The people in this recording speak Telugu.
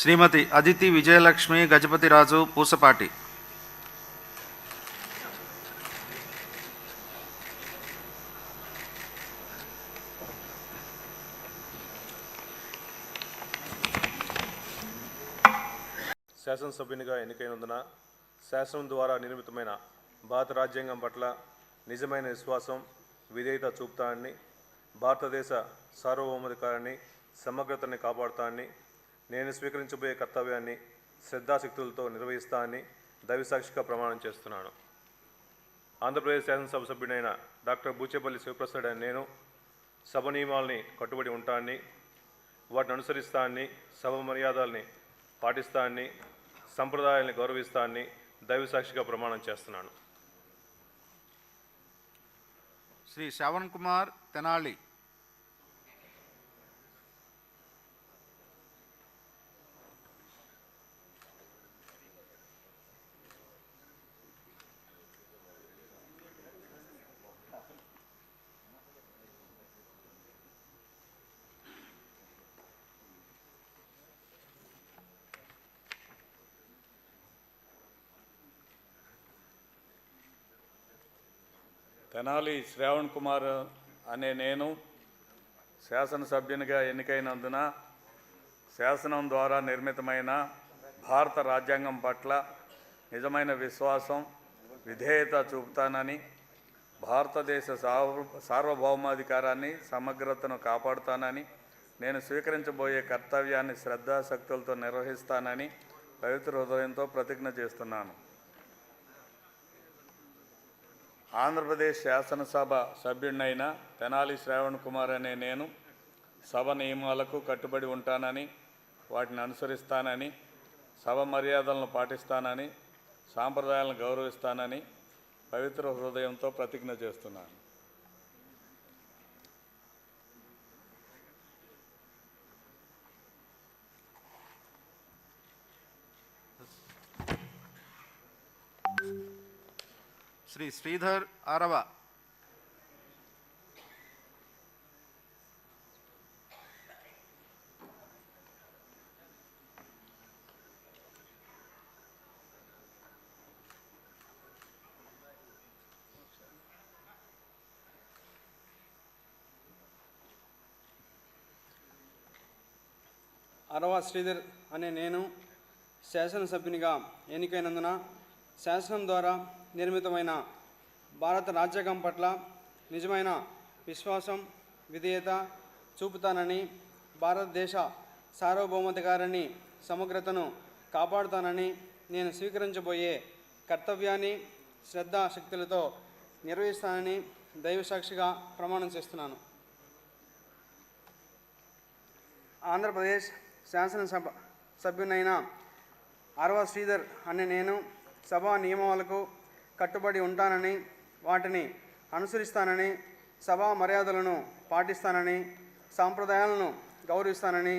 శ్రీమతి అదితి విజయలక్ష్మి గజపతిరాజు పూసపాటి. శాసనసభ్యునిగా ఎన్నికైనందున శాసనం ద్వారా నిర్మితమైన భారత రాజ్యాంగం పట్ల నిజమైన విశ్వాసం, విధేయత చూపుతానని, భారతదేశ సార్వభౌమాధికారాన్ని, సమగ్రతని కాపాడుతానని, నేను స్వీకరించబోయే కర్తవ్యాన్ని శ్రద్ధాశక్తులతో నిర్వహిస్తానని దైవసాక్షిగా ప్రమాణం చేస్తున్నాను. ఆంధ్రప్రదేశ్ శాసనసభ సభ్యుడైన డాక్టర్ బూచేపల్లి శివప్రసాద్ అనే నేను సభ నియమాలని కట్టుబడి ఉంటానని, వాటిని అనుసరిస్తానని, సభ మర్యాదల్ని పాటిస్తానని, సంప్రదాయాలను గౌరవిస్తానని దైవసాక్షిగా ప్రమాణం చేస్తున్నాను. శ్రీ శ్రవణ్ కుమార్ తెనాలి. తెనాలి శ్రావణ్ కుమార్ అనే నేను శాసనసభ్యునిగా ఎన్నికైనందున శాసనం ద్వారా నిర్మితమైన భారత రాజ్యాంగం పట్ల నిజమైన విశ్వాసం, విధేయత చూపుతానని, భారతదేశ సార్వభౌమాధికారాన్ని, సమగ్రతను కాపాడుతానని, నేను స్వీకరించబోయే కర్తవ్యాన్ని శ్రద్ధాశక్తులతో నిర్వహిస్తానని పవిత్ర హృదయంతో ప్రతిజ్ఞ చేస్తున్నాను. ఆంధ్రప్రదేశ్ శాసనసభ సభ్యుడినైన తెనాలి శ్రావణ్ కుమార్ అనే నేను సభ నియమాలకు కట్టుబడి ఉంటానని, వాటిని అనుసరిస్తానని, సభ మర్యాదలను పాటిస్తానని, సాంప్రదాయాలను గౌరవిస్తానని పవిత్ర హృదయంతో ప్రతిజ్ఞ చేస్తున్నాను. శ్రీ శ్రీధర్ ఆరవ. అరవ శ్రీధర్ అనే నేను శాసనసభ్యునిగా ఎన్నికైనందున శాసనం ద్వారా నిర్మితమైన భారత రాజ్యాంగం పట్ల నిజమైన విశ్వాసం, విధేయత చూపుతానని, భారతదేశ సార్వభౌమాధికారాన్ని, సమగ్రతను కాపాడుతానని, నేను స్వీకరించబోయే కర్తవ్యాన్ని శ్రద్ధాశక్తులతో నిర్వహిస్తానని దైవసాక్షిగా ప్రమాణం చేస్తున్నాను. ఆంధ్రప్రదేశ్ శాసనసభ సభ్యునైన అరవ శ్రీధర్ అనే నేను సభా నియమాలకు కట్టుబడి ఉంటానని, వాటిని అనుసరిస్తానని, సభా మర్యాదలను పాటిస్తానని, సాంప్రదాయాలను గౌరవిస్తానని